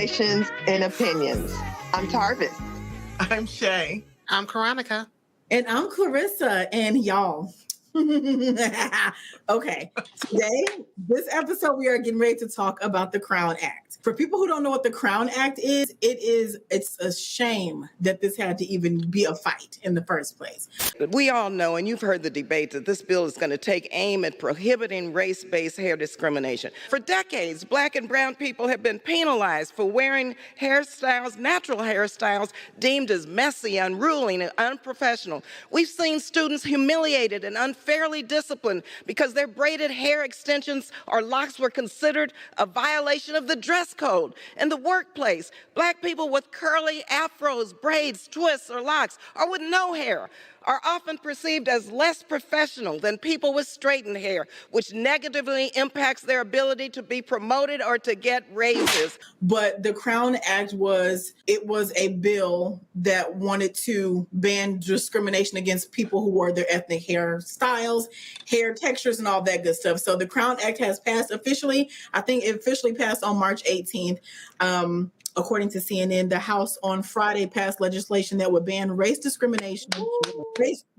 conversations, and opinions. I'm Tarvis. I'm Shay. I'm Karonica. And I'm Clarissa. And y'all, okay, today, this episode, we are getting ready to talk about the Crown Act. For people who don't know what the Crown Act is, it's a shame that this had to even be a fight in the first place. We all know, and you've heard the debate, that this bill is going to take aim at prohibiting race-based hair discrimination. For decades, Black and brown people have been penalized for wearing hairstyles, natural hairstyles, deemed as messy, unruly, and unprofessional. We've seen students humiliated and unfairly disciplined because their braided hair extensions or locks were considered a violation of the dress code. In the workplace, Black people with curly afros, braids, twists, or locks, or with no hair, are often perceived as less professional than people with straightened hair, which negatively impacts their ability to be promoted or to get raises. But the Crown Act was a bill that wanted to ban discrimination against people who wore their ethnic hairstyles, hair textures, and all that good stuff. So the Crown Act has passed officially. I think it officially passed on March 18th. According to CNN, the House on Friday passed legislation that would ban race discrimination,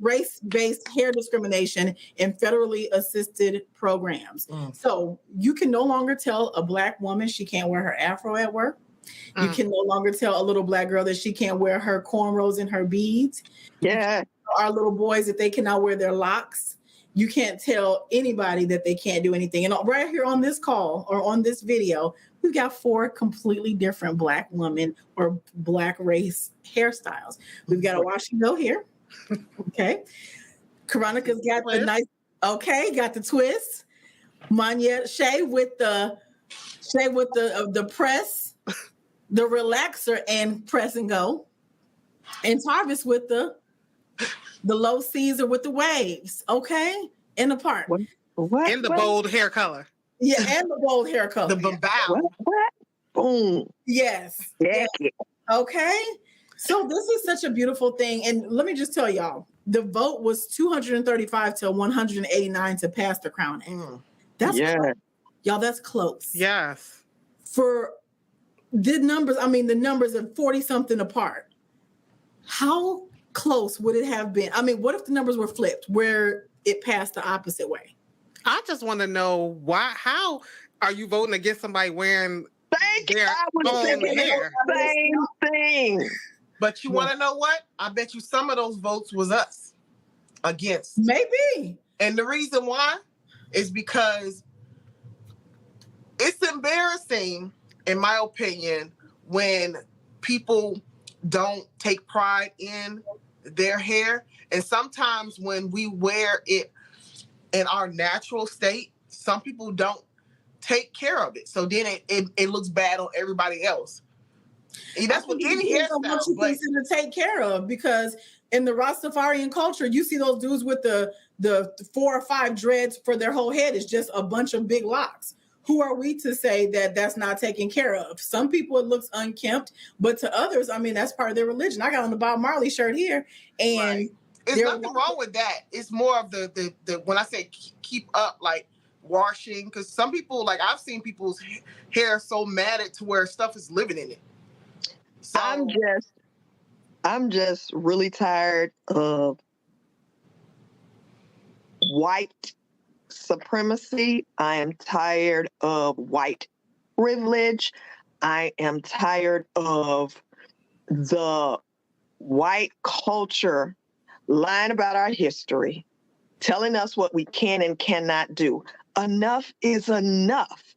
race-based hair discrimination in federally assisted programs. So you can no longer tell a Black woman she can't wear her afro at work. You can no longer tell a little Black girl that she can't wear her cornrows and her beads. Yeah. Our little boys that they cannot wear their locks. You can't tell anybody that they can't do anything. And right here on this call or on this video, we've got 4 completely different Black women or Black race hairstyles. We've got a wash and go here. Okay. Karonica's got the nice, got the twist. Manya, Shay with the press, the relaxer and press and go. And Tarvis with the low Caesar with the waves, okay? In the park. What? And the bold hair color. Yeah, and the bold hair color. The bow. What? Boom. Yes. Yeah. Okay. So this is such a beautiful thing. And let me just tell y'all, the vote was 235 to 189 to pass the Crown Act. That's close. Y'all, that's close. Yes. For the numbers, the numbers are 40-something apart. How close would it have been? What if the numbers were flipped where it passed the opposite way? I just want to know how are you voting against somebody wearing their own hair? Same thing. But you want to know what? I bet you some of those votes was us against. Maybe. And the reason why is because it's embarrassing, in my opinion, when people don't take pride in their hair. And sometimes when we wear it in our natural state, some people don't take care of it. So then it looks bad on everybody else. And that's what any hairstyle. What you consider take care of, because in the Rastafarian culture, you see those dudes with the 4 or 5 dreads for their whole head is just a bunch of big locks. Who are we to say that that's not taken care of? Some people it looks unkempt, but to others, that's part of their religion. I got on the Bob Marley shirt here, and right. There's nothing wrong with that. It's more of the when I say keep up, like washing, because some people, like I've seen people's hair so matted to where stuff is living in it. So I'm just really tired of white supremacy. I am tired of white privilege. I am tired of the white culture lying about our history, telling us what we can and cannot do. Enough is enough.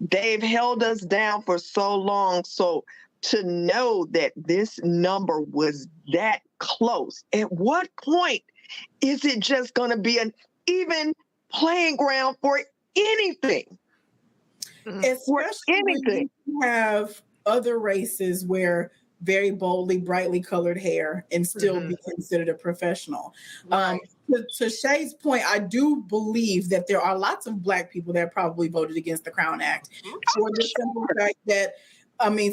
They've held us down for so long. So to know that this number was that close, at what point is it just going to be an even playing ground for anything? Especially when you have other races where very boldly, brightly colored hair and still be considered a professional. Right. To Shay's point, I do believe that there are lots of Black people that probably voted against the Crown Act for the simple fact that,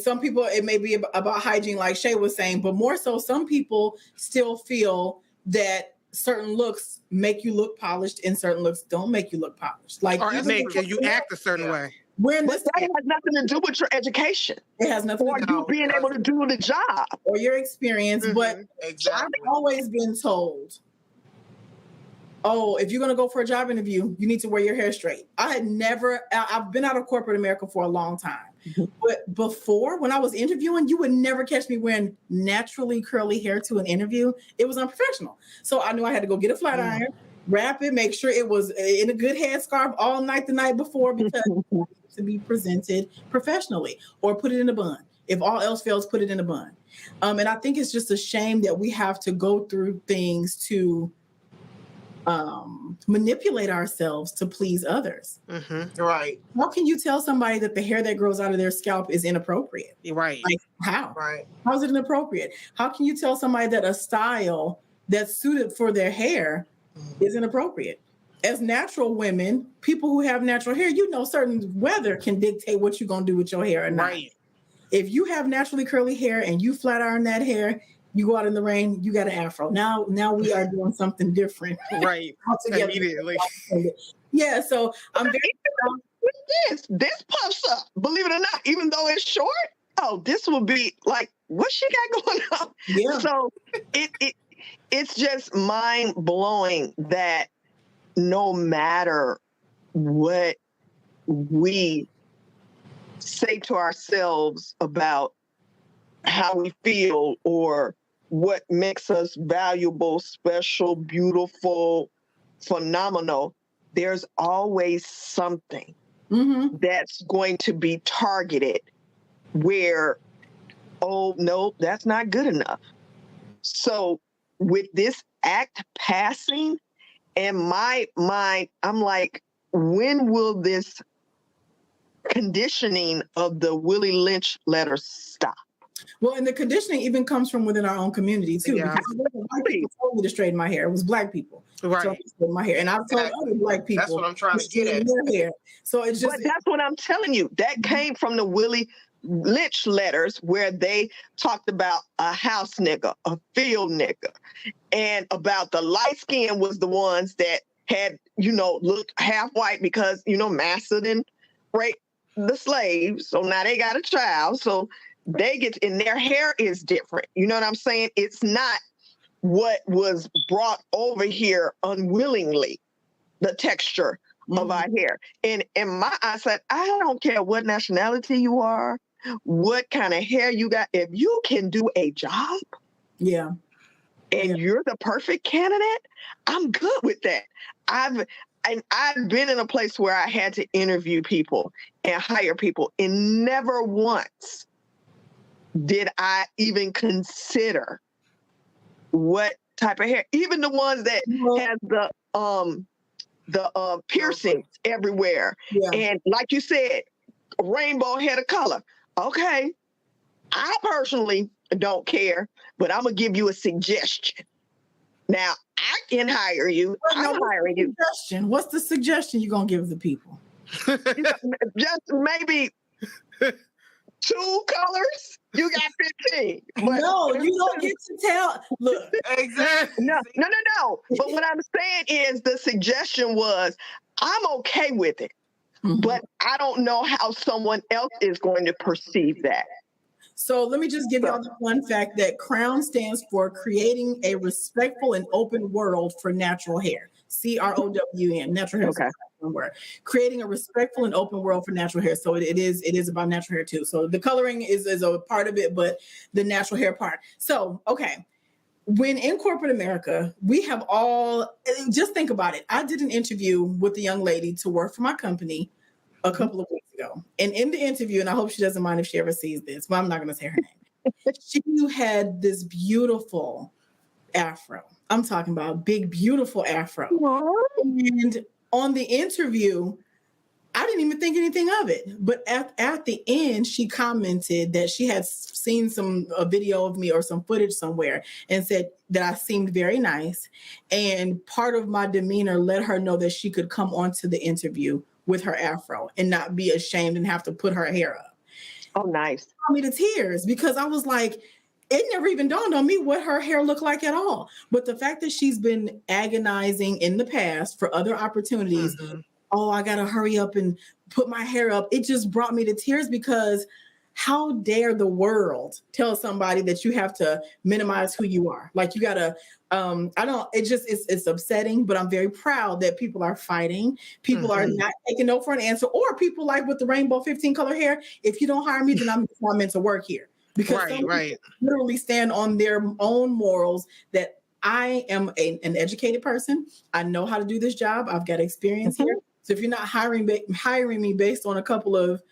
some people, it may be about hygiene, like Shay was saying, but more so, some people still feel that certain looks make you look polished and certain looks don't make you look polished. Like, or it make you act a certain way. We're in But this that has nothing to do with your education it has nothing or to do you being able to do the job. or your experience. But Exactly. I've always been told, oh, if you're going to go for a job interview, you need to wear your hair straight. I've been out of corporate America for a long time. But before, when I was interviewing, you would never catch me wearing naturally curly hair to an interview. It was unprofessional. So I knew I had to go get a flat iron, wrap it, make sure it was in a good headscarf all night the night before, because to be presented professionally, or put it in a bun. If all else fails, put it in a bun. And I think it's just a shame that we have to go through things to manipulate ourselves to please others. Right. How can you tell somebody that the hair that grows out of their scalp is inappropriate? Right. Like, how? Right. How is it inappropriate? How can you tell somebody that a style that's suited for their hair is inappropriate? As natural women, people who have natural hair, certain weather can dictate what you're going to do with your hair or not. Right. If you have naturally curly hair and you flat iron that hair, you go out in the rain, you got an afro. Now we are doing something different. Right. Immediately. Yeah, so I'm very with this puffs up, believe it or not, even though it's short. Oh, this will be like, what she got going on? Yeah. So it's just mind blowing that no matter what we say to ourselves about how we feel or what makes us valuable, special, beautiful, phenomenal, there's always something that's going to be targeted where, oh, no, that's not good enough. So with this act passing, in my mind, I'm like, when will this conditioning of the Willie Lynch letter stop? Well, and the conditioning even comes from within our own community too. Yeah. Because white people told me to straighten my hair. It was black people. Right. So straighten my hair. And I've told other black people. That's what I'm trying to get at. Their hair. So it's just. But that's what I'm telling you. That came from the Willie Lynch letters where they talked about a house nigga, a field nigga, and about the light skin was the ones that had, looked half white because, Massa didn't rape the slaves. So now they got a child. So they get, and their hair is different. You know what I'm saying? It's not what was brought over here unwillingly, the texture of our hair. And in my eyes, said, I don't care what nationality you are, what kind of hair you got. If you can do a job, and you're the perfect candidate, I'm good with that. I've been in a place where I had to interview people and hire people, and never once did I even consider what type of hair. Even the ones that have the piercings everywhere, and like you said, rainbow head of color. Okay, I personally don't care, but I'm gonna give you a suggestion. Now I can hire you. I'm hiring you. What's the suggestion you're gonna give the people? Just maybe 2 colors. You got 15. But no, you don't get to tell. Look, exactly. No. But what I'm saying is the suggestion was, I'm okay with it, but I don't know how someone else is going to perceive that. So let me just give y'all the fun fact that CROWN stands for Creating a Respectful and Open World for Natural Hair. CROWN, natural hair. Okay. Word. Creating a respectful and open world for natural hair. So it is about natural hair too. So the coloring is a part of it, but the natural hair part. So, okay. When in corporate America, we have all, just think about it. I did an interview with a young lady to work for my company a couple of weeks ago. And in the interview, and I hope she doesn't mind if she ever sees this, but I'm not going to say her name. She had this beautiful afro. I'm talking about big, beautiful afro. And on the interview, I didn't even think anything of it. But at the end, she commented that she had seen a video of me or some footage somewhere and said that I seemed very nice. And part of my demeanor let her know that she could come onto the interview with her afro and not be ashamed and have to put her hair up. Oh, nice. It brought me to tears because I was like, it never even dawned on me what her hair looked like at all. But the fact that she's been agonizing in the past for other opportunities, oh, I got to hurry up and put my hair up, it just brought me to tears because how dare the world tell somebody that you have to minimize who you are? Like you gotta, it's upsetting, but I'm very proud that people are fighting. People are not taking no for an answer, or people like with the rainbow 15 color hair. If you don't hire me, then I'm not meant to work here. Because some people literally stand on their own morals that I am an educated person. I know how to do this job. I've got experience here. So if you're not hiring me based on a couple of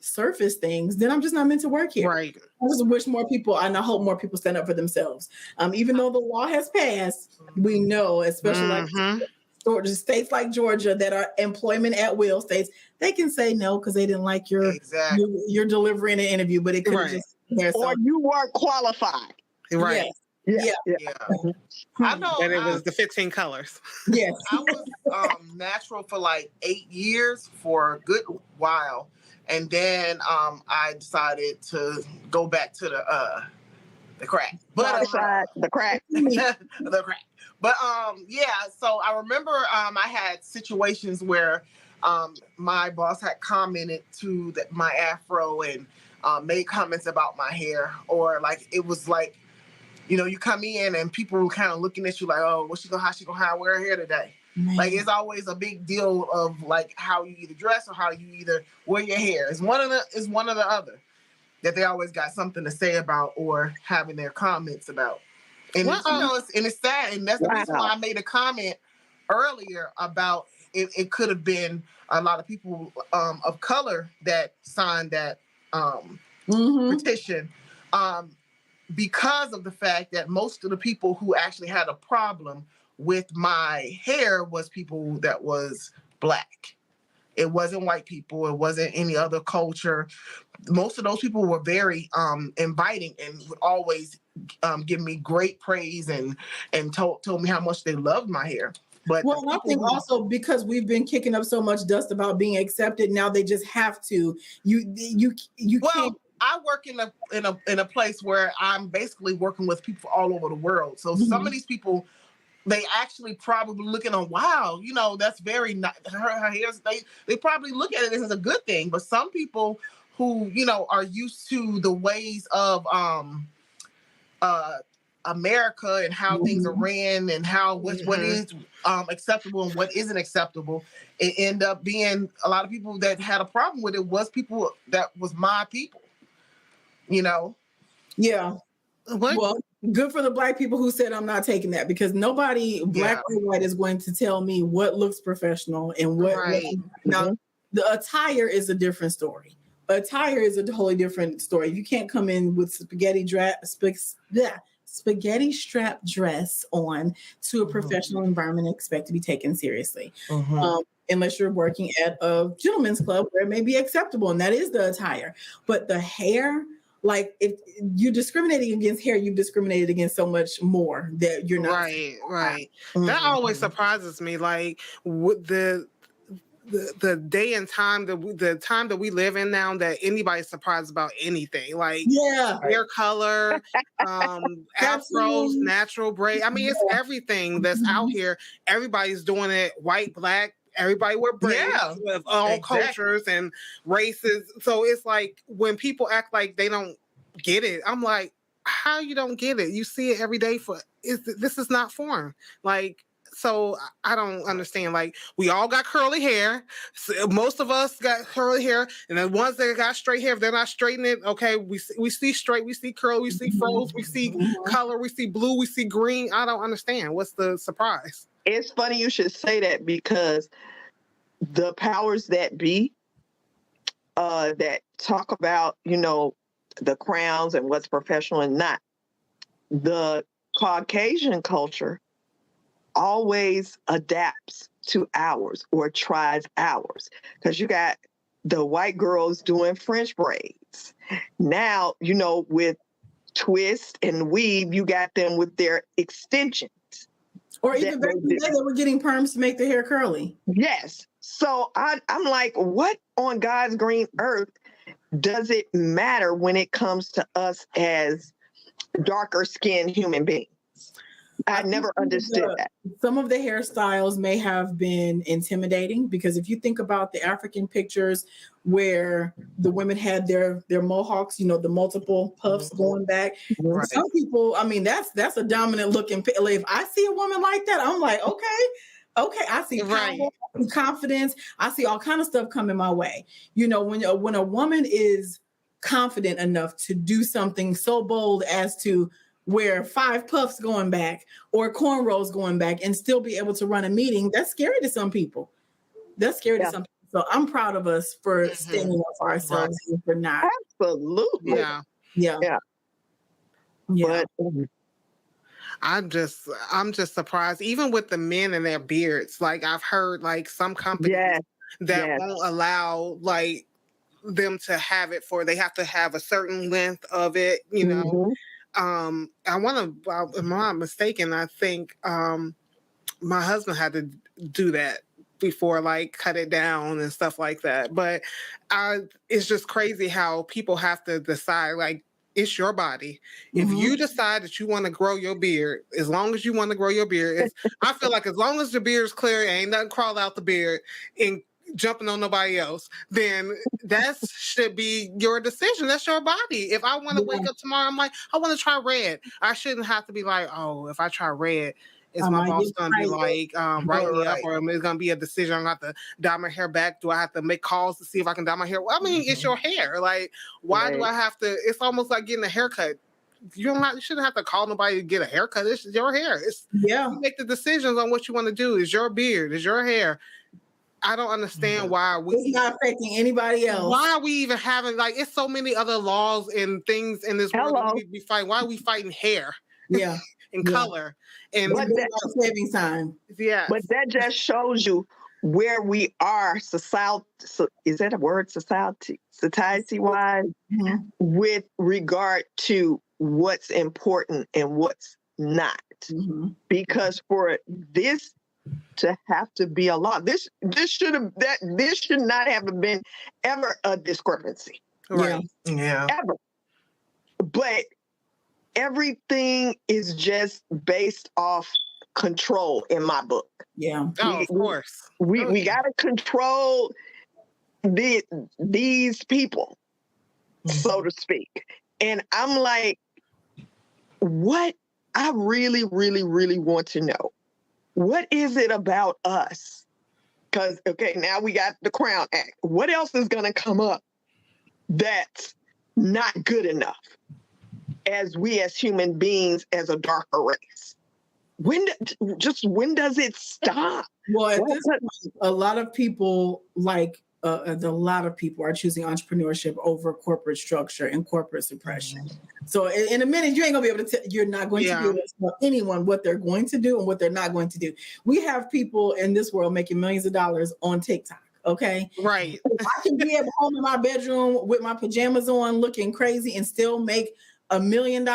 surface things, then I'm just not meant to work here. Right. I just wish more people, and I hope more people stand up for themselves. Even though the law has passed, we know, especially like states like Georgia that are employment at will states, they can say no because they didn't like your delivery in an interview, but it could have just or you weren't qualified. Right. Yeah. I know. And it was the 15 colors. Yes. I was natural for like 8 years for a good while. And then I decided to go back to the crack. But the crack. the crack. But so I remember I had situations where my boss had commented to my afro and made comments about my hair, or like it was like, you know, you come in and people were kind of looking at you like, oh, how she gonna wear her hair today? Man. Like it's always a big deal of like how you either dress or how you either wear your hair. It's one of the other that they always got something to say about or having their comments about. And it's sad, and that's the reason why I made a comment earlier about it could have been a lot of people of color that signed that petition. Because of the fact that most of the people who actually had a problem with my hair was people that was Black. It wasn't white people. It wasn't any other culture. Most of those people were very inviting and would always give me great praise and told me how much they loved my hair. But I think also because we've been kicking up so much dust about being accepted, now they just have to. You can't. I work in a place where I'm basically working with people all over the world. So some of these people, they actually probably looking on, wow, you know, that's very not her hair. They probably look at it as a good thing. But some people who, you know, are used to the ways of America and how things are ran and how what is acceptable and what isn't acceptable, it end up being a lot of people that had a problem with it was people that was my people. You know? Yeah. Well, good for the Black people who said I'm not taking that, because nobody, Black or white, is going to tell me what looks professional and what. Now, the attire is a different story. Attire is a totally different story. You can't come in with spaghetti strap dress on to a professional environment and expect to be taken seriously. Unless you're working at a gentleman's club where it may be acceptable, and that is the attire. But the hair, like if you're discriminating against hair, you've discriminated against so much more that you're not. Right. That always surprises me. Like with the day and time the time that we live in now, that anybody's surprised about anything. Like hair color, afros, natural braid. I mean, it's everything that's out here. Everybody's doing it. White, Black. Everybody wear braids of all cultures and races. So it's like when people act like they don't get it, I'm like, how you don't get it? You see it every day. This is not foreign. Like, so I don't understand. Like, we all got curly hair. So most of us got curly hair, and the ones that got straight hair, if they're not straightening it, okay, we see straight, we see curl, we see froze, we see color, we see blue, we see green. I don't understand. What's the surprise? It's funny you should say that, because the powers that be that talk about, you know, the crowns and what's professional and not, the Caucasian culture always adapts to ours or tries ours. Because you got the white girls doing French braids. Now, you know, with twist and weave, you got them with their extensions. Or even back in the day, they were getting perms to make their hair curly. Yes. So I'm like, what on God's green earth does it matter when it comes to us as darker skinned human beings? I never understood that. Some of the hairstyles may have been intimidating because if you think about the African pictures where the women had their mohawks, you know, the multiple puffs going back. Right. Some people, I mean, that's a dominant looking. If I see a woman like that, I'm like, okay, I see power, I see confidence, I see all kind of stuff coming my way. You know, when a woman is confident enough to do something so bold as to wear 5 puffs going back or cornrows going back and still be able to run a meeting, that's scary to some people. That's scary to some people. So I'm proud of us for standing up for ourselves and for not. Absolutely. Yeah. But I'm just surprised, even with the men and their beards. Like I've heard like some companies that won't allow like them to have it they have to have a certain length of it, you know. If I'm not mistaken, I think my husband had to do that before, like cut it down and stuff like that. But it's just crazy how people have to decide, like, it's your body. If you decide that you want to grow your beard, as long as you want to grow your beard, I feel like as long as the beard is clear, ain't nothing crawl out the beard and jumping on nobody else, then that should be your decision. That's your body. If I want to wake up tomorrow, I'm like, I want to try red. I shouldn't have to be like, oh, if I try red, is my boss gonna be like write me up, or it's gonna be a decision? I'm gonna have to dye my hair back. Do I have to make calls to see if I can dye my hair? Well, I mean, it's your hair. Like, why do I have to? It's almost like getting a haircut. You shouldn't have to call nobody to get a haircut. It's your hair. You make the decisions on what you want to do. It's your beard. It's your hair. I don't understand why it's not affecting anybody else. Why are we even having, like, it's so many other laws and things in this world that we need to be fighting. Why are we fighting hair? And color and saving time. But that just shows you where we are society. Is that a word? Society wise, with regard to what's important and what's not. Because for this to have to be a law, this should not have been ever a discrepancy. Right. Ever. But everything is just based off control in my book. Of course. We got to control these people, so to speak. And I'm like, what I really, really, really want to know, what is it about us? Because, now we got the Crown Act. What else is going to come up that's not good enough? As we as human beings, as a darker race, when does it stop? Well, at this point, a lot of people are choosing entrepreneurship over corporate structure and corporate suppression. So in a minute, you ain't gonna be able to you're not going to be able to tell anyone what they're going to do and what they're not going to do. We have people in this world making millions of dollars on TikTok. Okay. Right. I can be at home in my bedroom with my pajamas on looking crazy and still make $1 million.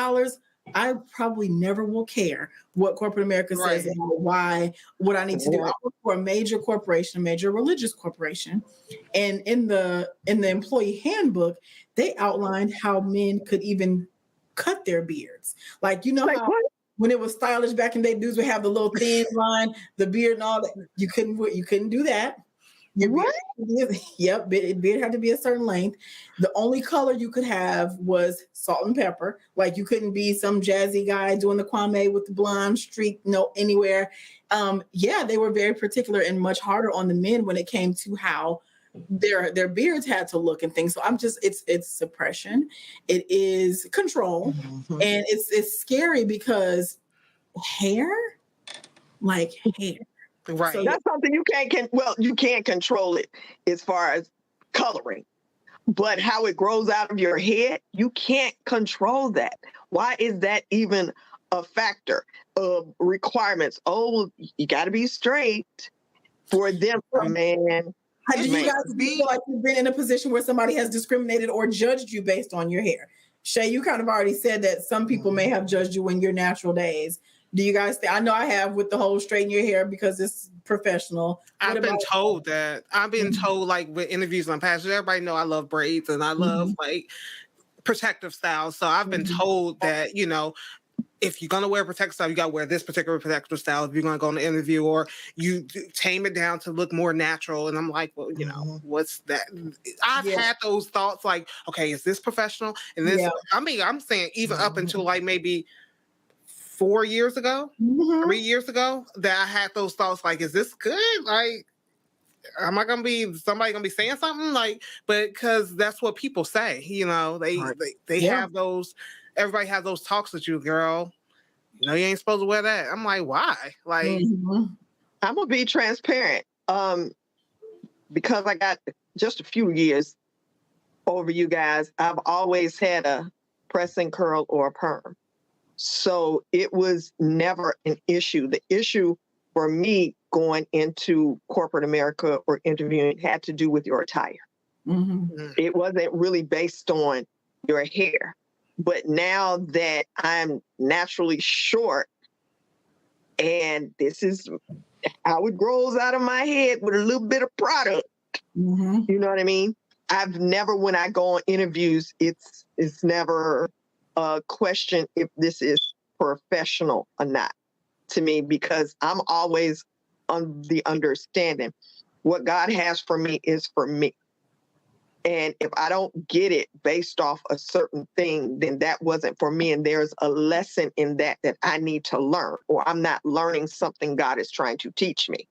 I probably never will care what corporate America says about what I need to do. I work for a major corporation, a major religious corporation. And in the employee handbook, they outlined how men could even cut their beards. Like, you know, how when it was stylish back in the day, dudes would have the little thin line, the beard and all that. You couldn't do that. Beard had to be a certain length. The only color you could have was salt and pepper. Like, you couldn't be some jazzy guy doing the Kwame with the blonde streak, anywhere. They were very particular and much harder on the men when it came to how their beards had to look and things. So it's suppression. It is control. And it's scary because hair. Right. So that's something you can't control it as far as coloring, but how it grows out of your head, you can't control that. Why is that even a factor of requirements? Oh, you got to be straight for them, man. Do you guys feel like you've been in a position where somebody has discriminated or judged you based on your hair? Shay, you kind of already said that some people may have judged you in your natural days. Do you guys think? I know I have with the whole straighten your hair because it's professional. I've been told that. I've been told, like, with interviews on past, everybody know I love braids and I love like protective styles. So I've been told that, if you're going to wear a protective style, you got to wear this particular protective style if you're going to go on an interview, or you tame it down to look more natural. And I'm like, well, you know, what's that? I've had those thoughts like, okay, is this professional? And this, I mean, I'm saying even up until like maybe 4 years ago, 3 years ago, that I had those thoughts like, is this good? Like, am I gonna be somebody gonna be saying something like? But because that's what people say, you know, they have those. Everybody has those talks with you, girl. You know, you ain't supposed to wear that. I'm like, why? Like, I'm gonna be transparent. Because I got just a few years over you guys, I've always had a pressing curl or a perm. So it was never an issue. The issue for me going into corporate America or interviewing had to do with your attire. It wasn't really based on your hair. But now that I'm naturally short, and this is how it grows out of my head with a little bit of product, you know what I mean? I've never, when I go on interviews, it's never a question if this is professional or not to me, because I'm always on the understanding what God has for me is for me. And if I don't get it based off a certain thing, then that wasn't for me. And there's a lesson in that I need to learn, or I'm not learning something God is trying to teach me.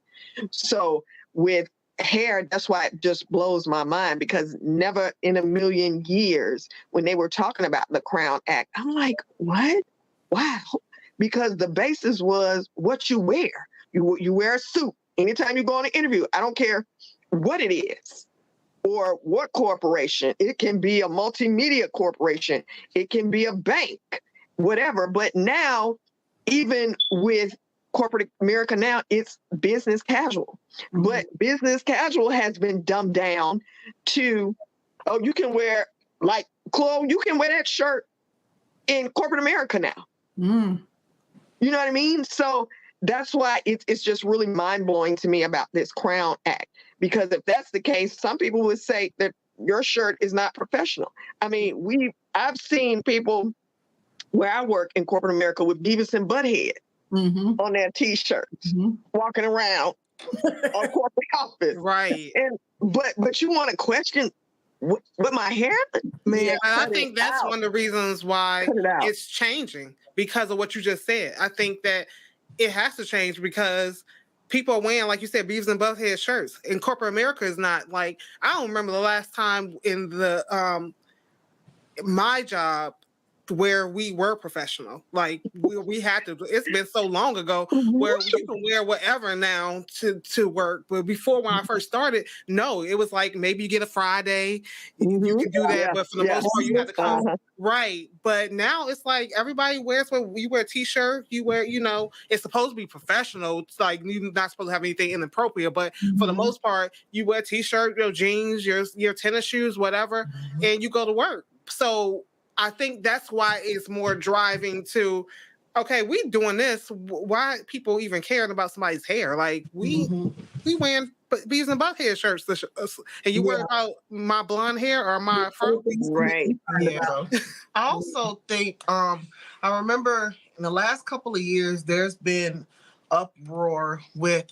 So with hair, that's why it just blows my mind, because never in a million years when they were talking about the Crown Act, I'm like, what? Wow. Because the basis was what you wear. You wear a suit anytime you go on an interview. I don't care what it is or what corporation. It can be a multimedia corporation. It can be a bank, whatever. But now, even with corporate America now, it's business casual. But business casual has been dumbed down to, oh, you can wear, like, Chloe, you can wear that shirt in corporate America now. You know what I mean? So that's why it's just really mind-blowing to me about this Crown Act. Because if that's the case, some people would say that your shirt is not professional. I mean, I've seen people where I work in corporate America with Beavis and Butthead on their T-shirts, walking around a corporate office. Right. But you want to question with my hair? Man, I think that's one of the reasons why it's changing, because of what you just said. I think that it has to change because people are wearing, like you said, Beavis and Butthead shirts. And corporate America is not like, I don't remember the last time in the my job where we were professional. Like we had to. It's been so long ago where you can wear whatever now to work. But before, when I first started, no, it was like maybe you get a Friday, you can do that. But for the most part, you have to come. Right. But now it's like everybody wears what you wear a T-shirt, you wear, you know, it's supposed to be professional. It's like you're not supposed to have anything inappropriate. But for the most part, you wear a T-shirt, your jeans, your tennis shoes, whatever, and you go to work. So I think that's why it's more driving to, okay, we doing this. Why people even caring about somebody's hair? Like we wearing Beavis and Butthead shirts, and you worry about my blonde hair or my fur. Right. Yeah. I also think I remember in the last couple of years there's been uproar with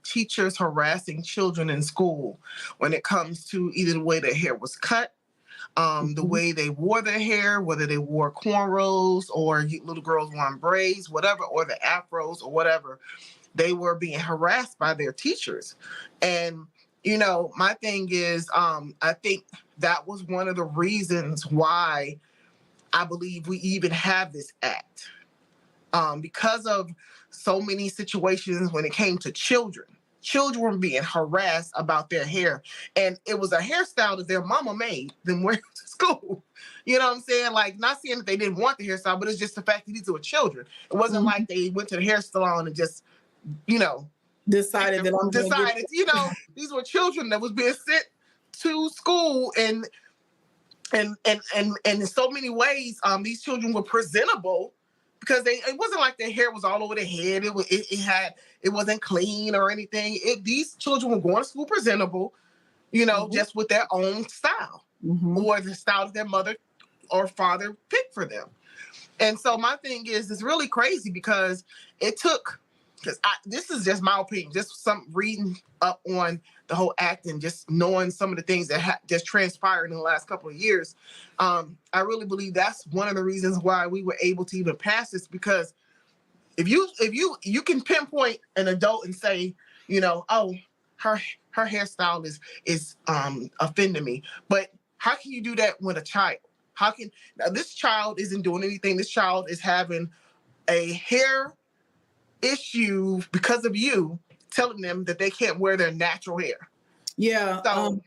teachers harassing children in school when it comes to either the way their hair was cut, the way they wore their hair, whether they wore cornrows or little girls wearing braids, whatever, or the afros or whatever. They were being harassed by their teachers. And, you know, my thing is, I think that was one of the reasons why I believe we even have this act. Because of so many situations when it came to children. Children were being harassed about their hair. And it was a hairstyle that their mama made them wear to school. You know what I'm saying? Like, not saying that they didn't want the hairstyle, but it's just the fact that these were children. It wasn't like they went to the hair salon and just, you know, decided, you know, these were children that was being sent to school, and in so many ways, these children were presentable because it wasn't like their hair was all over their head. It wasn't clean or anything. These children were going to school presentable, you know, just with their own style or the style that their mother or father picked for them. And so my thing is, it's really crazy because it took, this is just my opinion, just some reading up on the whole act and just knowing some of the things that just transpired in the last couple of years. I really believe that's one of the reasons why we were able to even pass this, because if you can pinpoint an adult and say, oh, her hairstyle is offending me, but how can you do that with a child? Now this child isn't doing anything. This child is having a hair issue because of you telling them that they can't wear their natural hair. Yeah. So,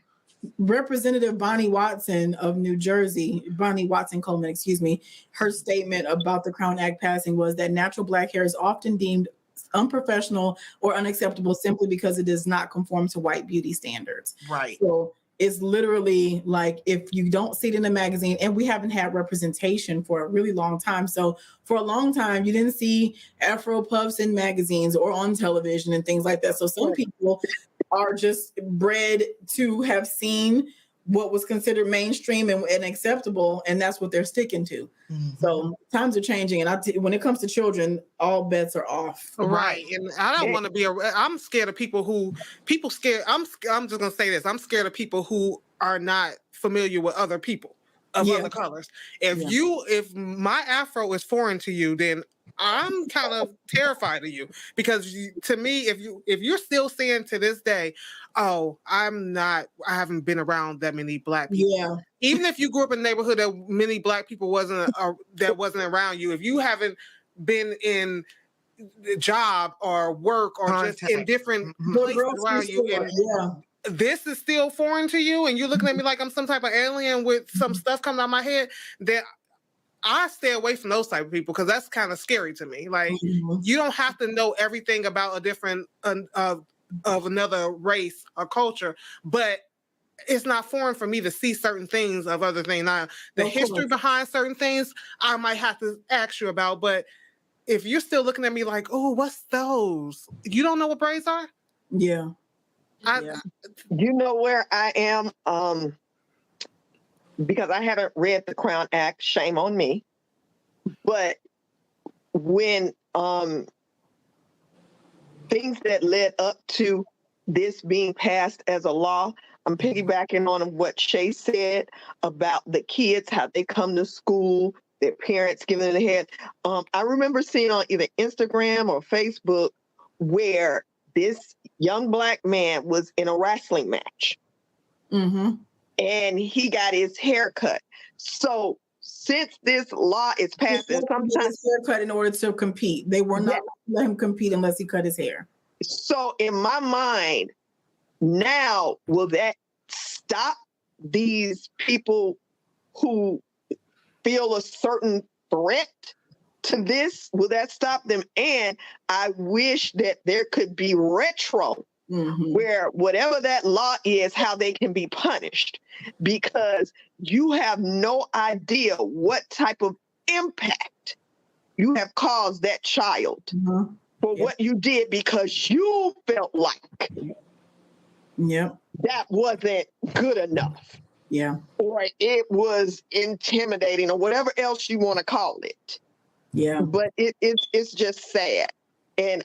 Representative Bonnie Watson of New Jersey, Bonnie Watson Coleman, excuse me, her statement about the Crown Act passing was that natural Black hair is often deemed unprofessional or unacceptable simply because it does not conform to white beauty standards. Right. So it's literally like, if you don't see it in a magazine, and we haven't had representation for a really long time. So for a long time, you didn't see Afro puffs in magazines or on television and things like that. So some people are just bred to have seen what was considered mainstream and acceptable, and that's what they're sticking to. Mm-hmm. So times are changing, and when it comes to children, all bets are off. Right, and I don't want to be. I'm scared of people scared. I'm just gonna say this. I'm scared of people who are not familiar with other people of other colors. If my afro is foreign to you, then I'm kind of terrified of you, because to me, if you're still saying to this day, oh, I haven't been around that many Black people. Yeah. Even if you grew up in a neighborhood that many Black people wasn't around you, if you haven't been in the job or work or just in different places around you, and this is still foreign to you, and you're looking at me like I'm some type of alien with some stuff coming out of my head, that I stay away from those type of people, because that's kind of scary to me. Like, you don't have to know everything about a different of another race or culture, but it's not foreign for me to see certain things of other things. Now, the history behind certain things, I might have to ask you about, but if you're still looking at me like, oh, what's those? You don't know what braids are? Yeah. You know where I am? Because I haven't read the Crown Act, shame on me. But when things that led up to this being passed as a law, I'm piggybacking on what Shay said about the kids, how they come to school, their parents giving them the head. I remember seeing on either Instagram or Facebook where this young Black man was in a wrestling match. Mm-hmm. And he got his hair cut. So since this law is passed, and sometimes his hair cut in order to compete, they were not let him compete unless he cut his hair. So in my mind, now will that stop these people who feel a certain threat to this? Will that stop them? And I wish that there could be retro. Mm-hmm. Where whatever that law is, how they can be punished, because you have no idea what type of impact you have caused that child for what you did, because you felt like that wasn't good enough. Yeah. Or it was intimidating, or whatever else you want to call it. Yeah. But it's just sad. And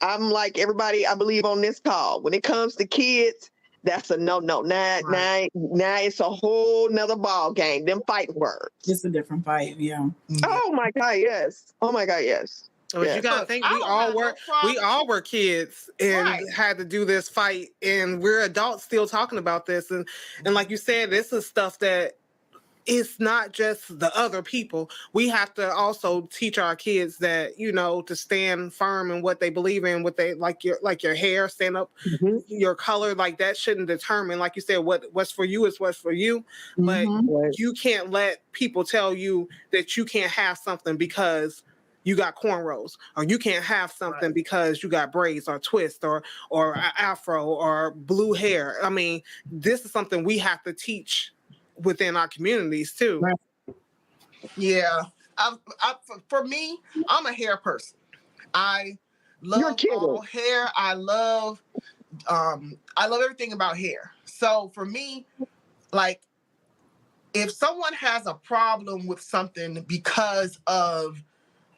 I'm like everybody, I believe, on this call. When it comes to kids, that's a no. Now it's a whole nother ball game. Them fighting words. It's a different fight. Yeah. Oh my God, yes. Oh my God, yes. But you gotta think, we all were kids and had to do this fight, and we're adults still talking about this. And like you said, this is stuff that it's not just the other people. We have to also teach our kids that, to stand firm in what they believe in, what they like your hair, stand up, your color, like that shouldn't determine, like you said, what's for you is what's for you. But you can't let people tell you that you can't have something because you got cornrows, or you can't have something because you got braids or twists or afro or blue hair. I mean, this is something we have to teach within our communities too. Right. Yeah. For me, I'm a hair person. I love all hair. I love everything about hair. So for me, like, if someone has a problem with something because of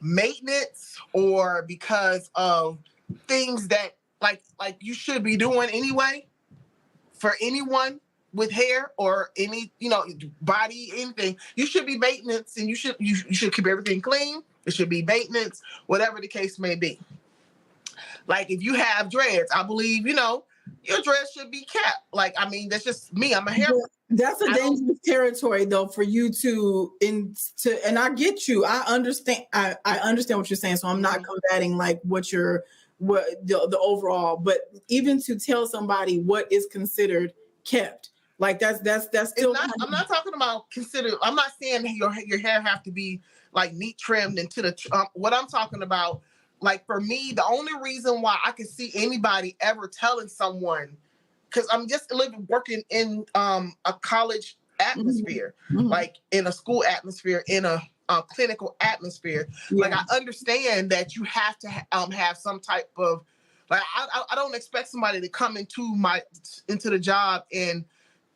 maintenance or because of things that like you should be doing anyway, for anyone with hair or any, body, anything, you should be maintenance, and you should keep everything clean. It should be maintenance, whatever the case may be. Like if you have dreads, I believe, your dreads should be kept. Like, I mean, that's just me. I'm a hair. That's a dangerous territory, though, for you to. And I get you. I understand. I understand what you're saying. So I'm not combating like what the overall, but even to tell somebody what is considered kept, like that's still. I'm not talking about consider. I'm not saying your hair have to be like neat trimmed into the. What I'm talking about, like for me, the only reason why I can see anybody ever telling someone, because I'm just working in a college atmosphere, like in a school atmosphere, in a clinical atmosphere. Yeah. Like I understand that you have to have some type of, like I don't expect somebody to come into the job and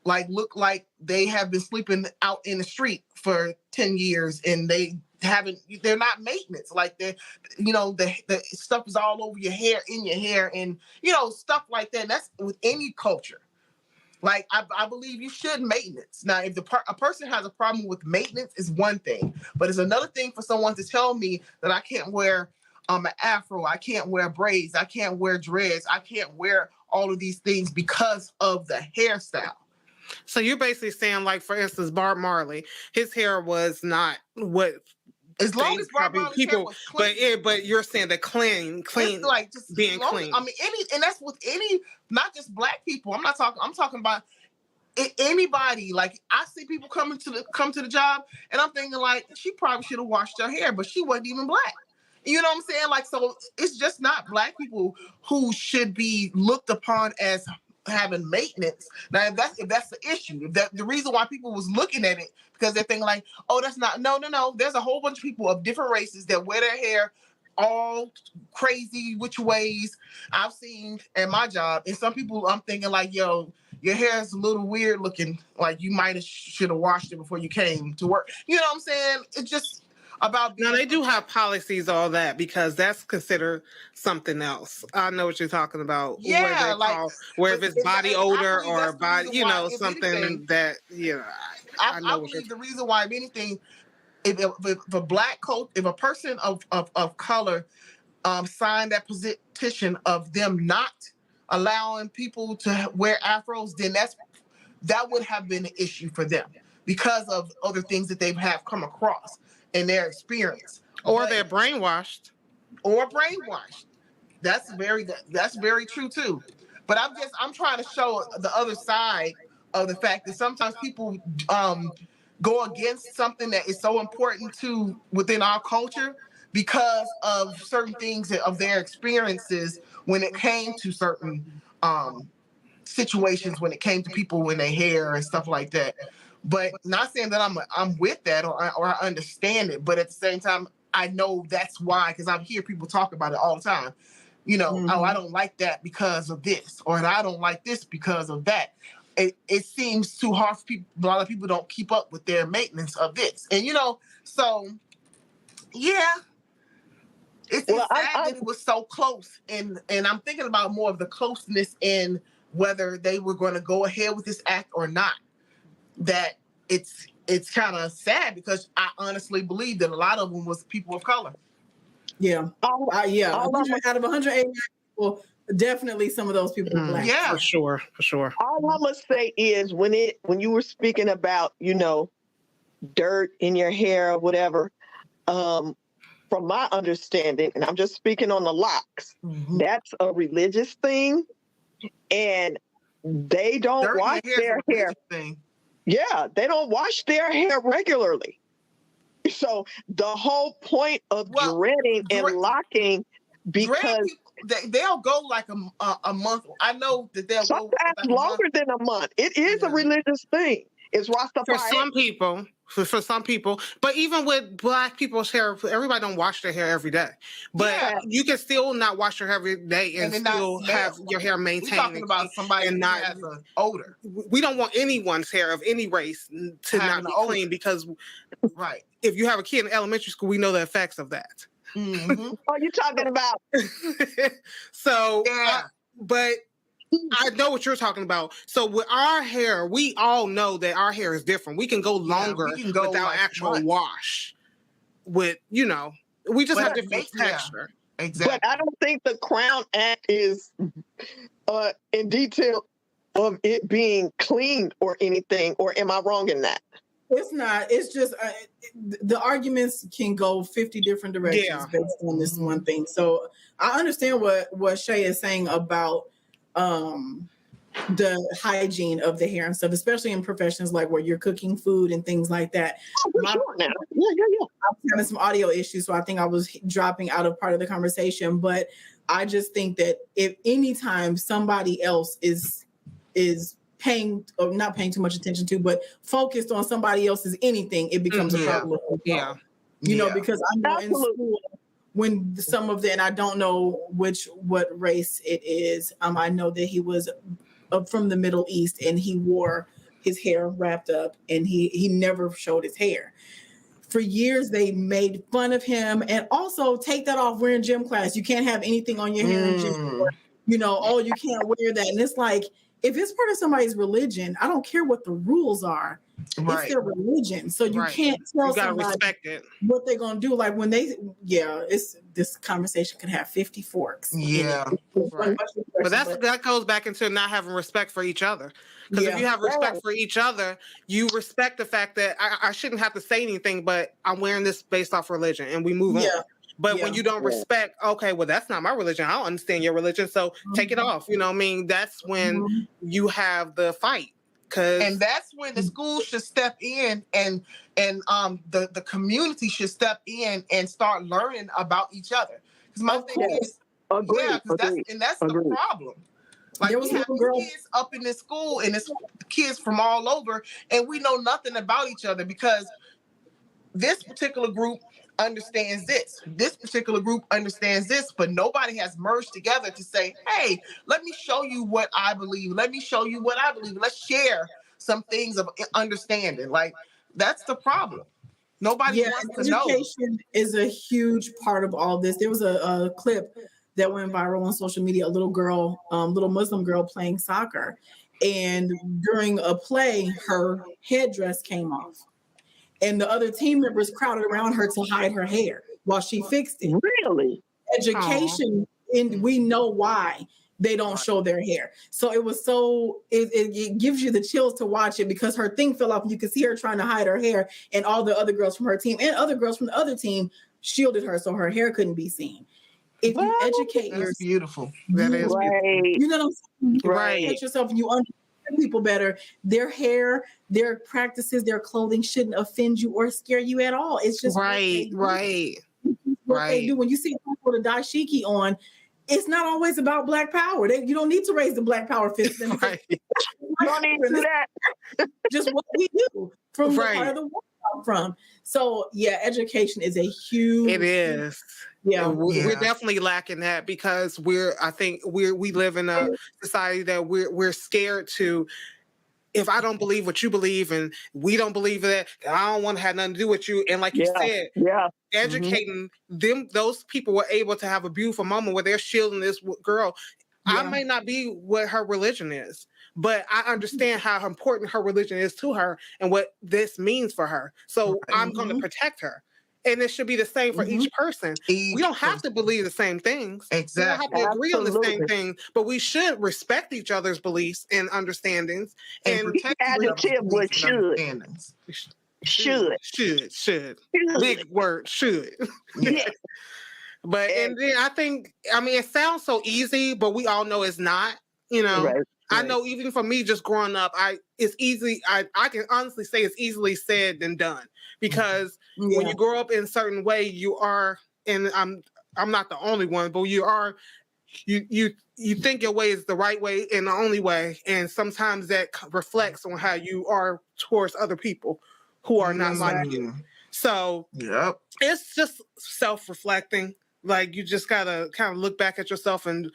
like look like they have been sleeping out in the street for 10 years and they're not maintenance. Like the stuff is all over your hair, in your hair, and stuff like that. And that's with any culture. Like I believe you should maintenance. Now, if a person has a problem with maintenance, is one thing, but it's another thing for someone to tell me that I can't wear an afro, I can't wear braids, I can't wear dreads, I can't wear all of these things because of the hairstyle. So you're basically saying, like, for instance, Bob Marley, his hair was not what. As long as Bob Marley's hair was clean, but you're saying the clean, like just being clean. I mean, and that's with any, not just Black people. I'm talking about anybody. Like I see people come to the job, and I'm thinking like she probably should have washed her hair, but she wasn't even Black. You know what I'm saying? Like, so it's just not Black people who should be looked upon as having maintenance. Now, if that's the issue, the reason why people was looking at it, because they're thinking like, oh, that's not, no. There's a whole bunch of people of different races that wear their hair all crazy which ways. I've seen at my job, and some people I'm thinking like, yo, your hair is a little weird looking, like you might have should have washed it before you came to work. You know what I'm saying? It's just about now they do have policies, all that, because that's considered something else. I know what you're talking about. Yeah, where if it's body odor or body, something anything, that I believe the reason why, if anything, if a Black coat, if a person of color signed that petition of them not allowing people to wear afros, then that would have been an issue for them because of other things that they have come across in their experience, or they're brainwashed. That's very true too. But I'm trying to show the other side of the fact that sometimes people go against something that is so important to within our culture because of certain things of their experiences when it came to certain situations, when it came to people in their hair and stuff like that. But not saying that I'm with that or I understand it, but at the same time, I know that's why, because I hear people talk about it all the time. Oh, I don't like that because of this, or I don't like this because of that. It seems too hard for people. A lot of people don't keep up with their maintenance of this, and so yeah, it's sad that it was so close, and I'm thinking about more of the closeness in whether they were going to go ahead with this act or not. That it's kind of sad, because I honestly believe that a lot of them was people of color. Yeah, yeah. Out of 180 people, definitely some of those people were Black. Yeah, for sure. All I must say is when you were speaking about dirt in your hair or whatever, from my understanding, and I'm just speaking on the locks, that's a religious thing, and they don't wash their hair. Yeah, they don't wash their hair regularly. So the whole point of dreading and locking, because they'll go like a month. I know that they'll sometimes go longer than a month. It is a religious thing. It's Rastafari. For some people. for some people. But even with Black people's hair, everybody don't wash their hair every day. But you can still not wash your hair every day and still have your hair maintained. We're talking about somebody who has an odor. We don't want anyone's hair of any race to not be clean because if you have a kid in elementary school, we know the effects of that. Mm-hmm. Oh, you're talking about. So, but I know what you're talking about. So with our hair, we all know that our hair is different. We can go longer without like actual wash. With, we just have different texture. Exactly. But I don't think the Crown Act is in detail of it being cleaned or anything, or am I wrong in that? It's not. It's just the arguments can go 50 different directions based on this one thing. So I understand what Shay is saying about the hygiene of the hair and stuff, especially in professions like where you're cooking food and things like that. I'm having some audio issues, so I think I was dropping out of part of the conversation. But I just think that if anytime somebody else is paying or not paying too much attention to, but focused on somebody else's anything, it becomes a problem. Because I know in school when some of the, and I don't know what race it is. I know that he was from the Middle East and he wore his hair wrapped up and he never showed his hair. For years, they made fun of him, and also take that off. We're in gym class. You can't have anything on your hair in gym. Or, you can't wear that. And it's like, if it's part of somebody's religion, I don't care what the rules are. Right. It's their religion. So you can't tell somebody what they're going to do. Like when this conversation could have 50 forks. Yeah. Right. But that goes back into not having respect for each other. Because if you have respect for each other, you respect the fact that I shouldn't have to say anything, but I'm wearing this based off religion, and we move on. But when you don't respect, okay, well, that's not my religion. I don't understand your religion, so take it off. You know what I mean? That's when you have the fight. And that's when the school should step in and the community should step in and start learning about each other. Because my thing is, that's the problem. Like we have kids up in this school and it's kids from all over, and we know nothing about each other because this particular group understands this particular group understands this, but nobody has merged together to say, hey, let me show you what I believe. Let me show you what I believe. Let's share some things of understanding. Like, that's the problem. Nobody wants to know. Education is a huge part of all this. There was a clip that went viral on social media, a little girl, little Muslim girl playing soccer. And during a play, her headdress came off. And the other team members crowded around her to hide her hair while she fixed it. Really? Education, and we know why they don't show their hair. So it was it gives you the chills to watch it because her thing fell off and you could see her trying to hide her hair, and all the other girls from her team and other girls from the other team shielded her so her hair couldn't be seen. If you educate yourself, beautiful. That is beautiful. You know what I'm saying? You educate yourself and you understand people better. Their hair, their practices, their clothing shouldn't offend you or scare you at all. It's just what they do. When you see people with a dashiki on, it's not always about Black power. You don't need to raise the Black power fist. You don't need to do that. Just what we do from the part of the world I'm from. So education is a huge. It is. Yeah, we're definitely lacking that because I think we live in a society that we're scared to. If I don't believe what you believe and we don't believe that, I don't want to have nothing to do with you. And like you said, educating them, those people were able to have a beautiful moment where they're shielding this girl. I may not be what her religion is, but I understand how important her religion is to her and what this means for her. So I'm going to protect her. And it should be the same for each person. We don't have to believe the same things. Exactly. We don't have to agree on the same things, but we should respect each other's beliefs and understings and protect adjective with should. Big word, should. Yes. But and then I think, it sounds so easy, but we all know it's not. I know even for me, just growing up, it's easy. I can honestly say it's easily said than done because when you grow up in a certain way, you are, and I'm not the only one, but you are, you think your way is the right way and the only way, and sometimes that reflects on how you are towards other people who are not like you. So it's just self-reflecting. Like, you just gotta kind of look back at yourself and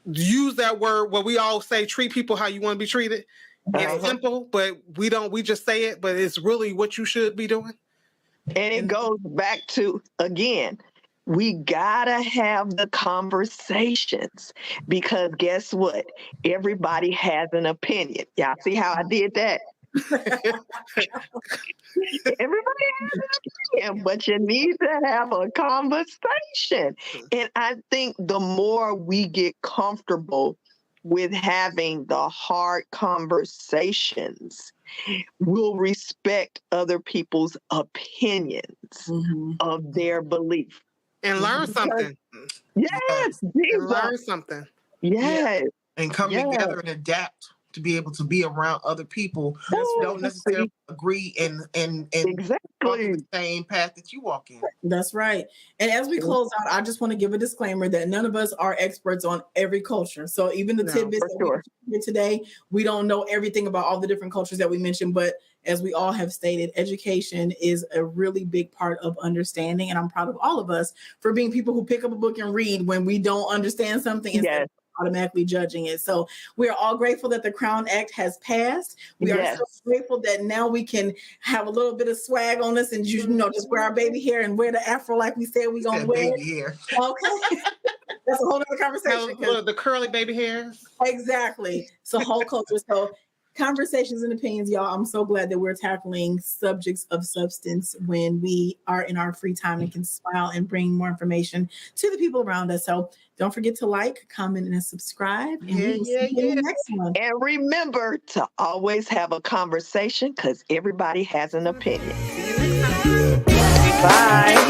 use that word where we all say, treat people how you want to be treated. It's simple, but we just say it, but it's really what you should be doing. And it goes back to, again, we gotta have the conversations, because guess what? Everybody has an opinion. Y'all see how I did that? Everybody has an opinion, but you need to have a conversation. And I think the more we get comfortable with having the hard conversations, we'll respect other people's opinions of their belief. And learn something. Yes. And learn something. Yes. Yeah. And come together and adapt to be able to be around other people who don't necessarily agree and walk in the same path that you walk in. That's right. And as we close out, I just want to give a disclaimer that none of us are experts on every culture. So even the tidbits that we here today, we don't know everything about all the different cultures that we mentioned. But as we all have stated, education is a really big part of understanding. And I'm proud of all of us for being people who pick up a book and read when we don't understand something. Instead of automatically judging it. So we are all grateful that the Crown Act has passed. We are so grateful that now we can have a little bit of swag on us and just wear our baby hair and wear the afro like we said we're gonna wear. Baby hair. Okay. That's a whole other conversation. The curly baby hairs. Exactly. So whole culture. So conversations and opinions, y'all. I'm so glad that we're tackling subjects of substance when we are in our free time and can smile and bring more information to the people around us. So don't forget to like, comment, and subscribe. And we will see you in the next one. And remember to always have a conversation, because everybody has an opinion. Bye.